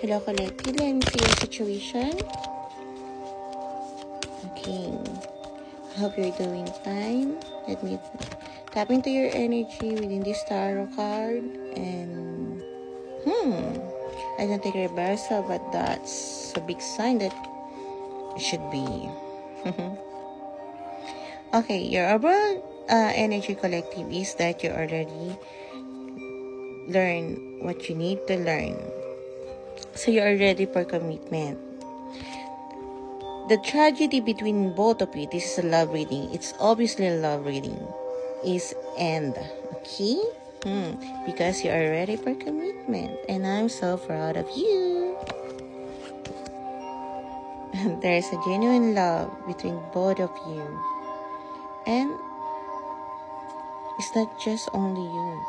Hello, collective. Let me see your situation. Okay. I hope you're doing fine. Let me tap into your energy within this tarot card. And, I don't think reversal, but that's a big sign that it should be. Okay, your overall energy, collective, is that you already learn what you need to learn. So you are ready for commitment. The tragedy between both of you, this is a love reading. It's obviously a love reading. Is end. Okay? Because you are ready for commitment. And I'm so proud of you. There's a genuine love between both of you. And it's not just only you.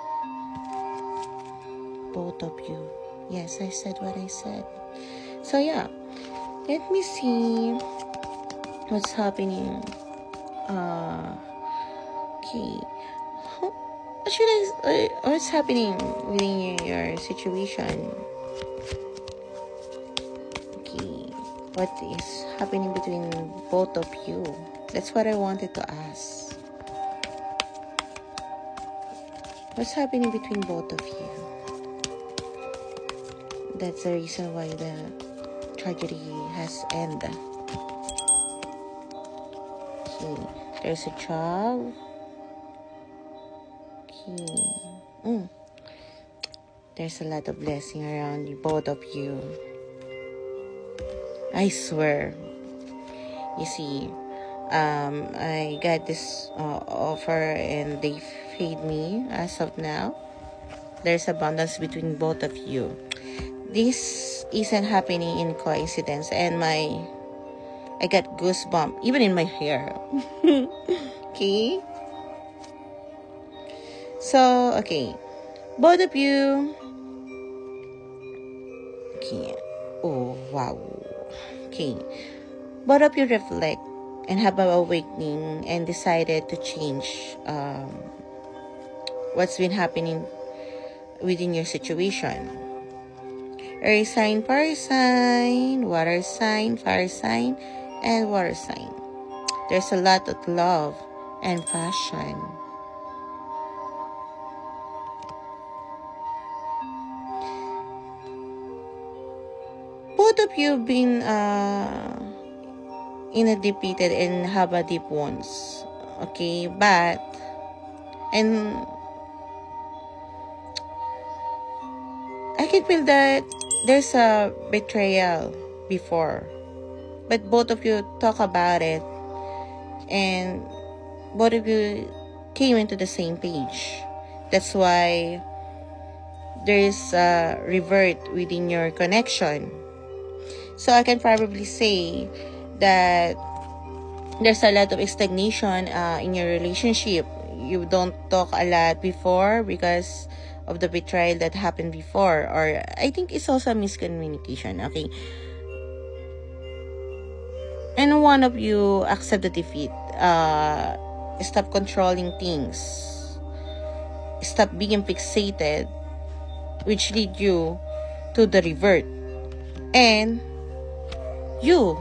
Both of you. Yes, I said what I said. So yeah. Let me see what's happening. Okay. What's happening within your situation? Okay. What is happening between both of you? That's what I wanted to ask. What's happening between both of you? That's the reason why the tragedy has ended. Okay. There's a job. Okay. There's a lot of blessing around you, both of you. I swear. You see, I got this offer and they paid me as of now. There's abundance between both of you. This isn't happening in coincidence, and I got goosebumps even in my hair. Okay. So okay, both of you. Okay. Oh wow. Okay. Both of you reflect and have an awakening and decided to change what's been happening within your situation. Earth sign, fire sign, water sign, fire sign, and water sign. There's a lot of love and passion. Both of you have been in a defeated and have a deep wounds. Okay, and I can feel that there's a betrayal before, but both of you talk about it, and both of you came into the same page. That's why there is a revert within your connection. So I can probably say that there's a lot of stagnation in your relationship. You don't talk a lot before because of the betrayal that happened before, or I think it's also a miscommunication. Okay, and one of you accept the defeat. Stop controlling things. Stop being fixated, which lead you to the revert, and you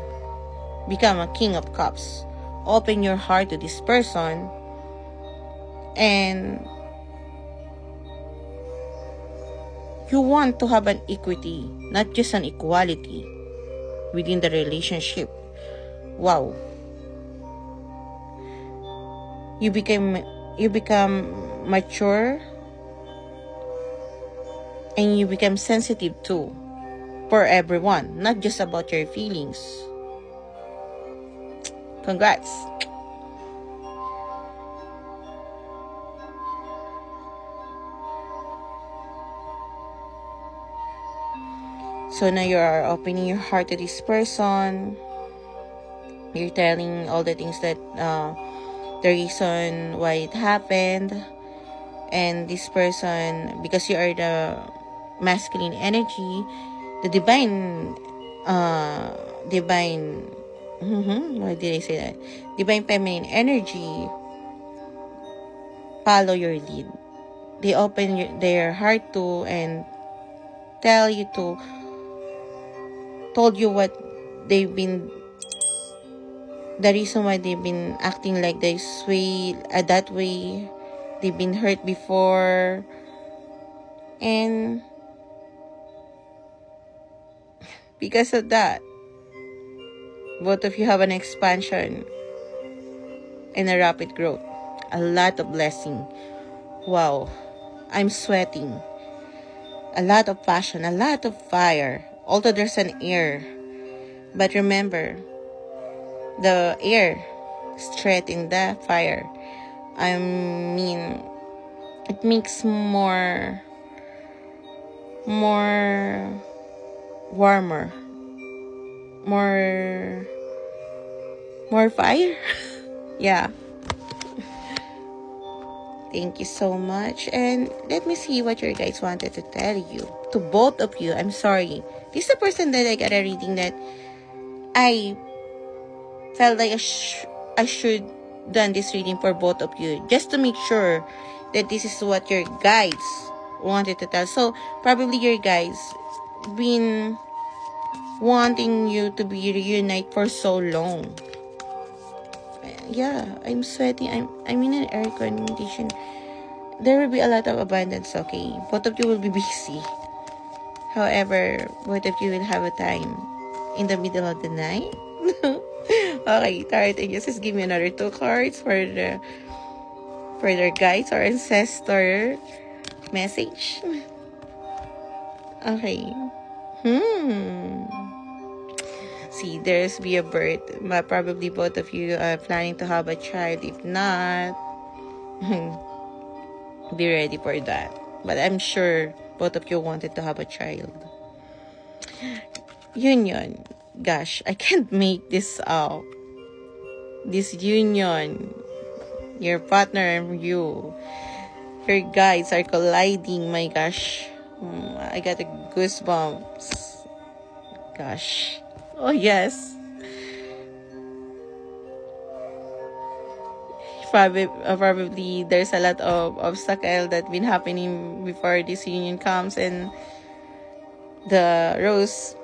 become a king of cups. Open your heart to this person, and you want to have an equity, not just an equality within the relationship. Wow. You become mature, and you become sensitive too for everyone, not just about your feelings. Congrats. So now you are opening your heart to this person. You're telling all the things that the reason why it happened, and this person, because you are the masculine energy, the divine why did I say that? Divine feminine energy follow your lead. They open their heart to and tell you to told you what they've been, the reason why they've been acting like this way, that way. They've been hurt before, and because of that, both of you have an expansion and a rapid growth, a lot of blessing. Wow, I'm sweating. A lot of passion, a lot of fire. Although there's an air, but remember, the air straight in the fire. I mean, it makes more warmer, more fire. Yeah. Thank you so much. And let me see what your guys wanted to tell you. To both of you, I'm sorry. This is the person that I got a reading that I felt like I should done this reading for both of you, just to make sure that this is what your guides wanted to tell. So probably your guides been wanting you to be reunited for so long. Yeah, I'm sweating. I'm in an air condition. There will be a lot of abundance, okay? Both of you will be busy. However, both of you will have a time in the middle of the night. Okay, Tarot Angels, just give me another 2 cards for their guides or ancestor message. Okay. See, there's be a birth. Probably both of you are planning to have a child. If not, be ready for that. But I'm sure both of you wanted to have a child. Union. Gosh, I can't make this up. This union. Your partner and you. Your guides are colliding. My gosh. I got the goosebumps. Gosh. Oh, yes. Probably there's a lot of obstacle that been happening before this union comes, and the rose,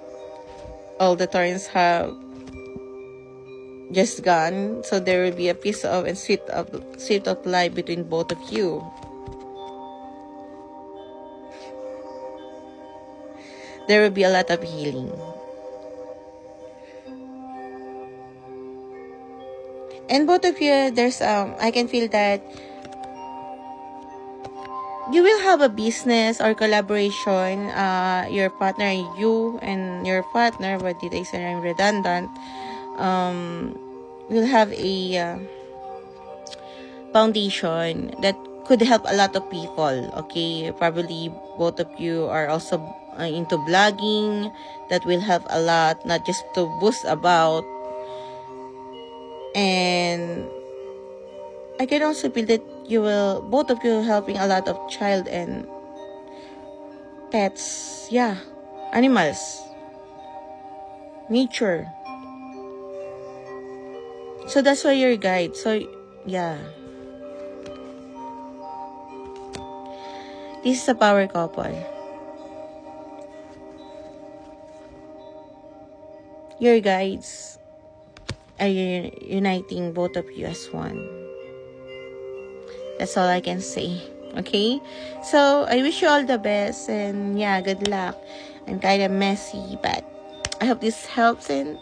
all the thorns have just gone. So there will be a piece of and sweet of life between both of you. There will be a lot of healing. And both of you, there's I can feel that you will have a business or collaboration. Your partner, you and your partner, what did I say? I'm redundant. Will have a foundation that could help a lot of people. Okay, probably both of you are also into blogging. That will help a lot, not just to boost about. And I can also feel that you will, both of you, helping a lot of child and pets. Yeah, animals, nature. So that's why you're guide. So yeah, this is a power couple. Your guides are uniting both of you as one. That's all I can say. Okay? So, I wish you all the best. And yeah, good luck. I'm kind of messy, but I hope this helps. And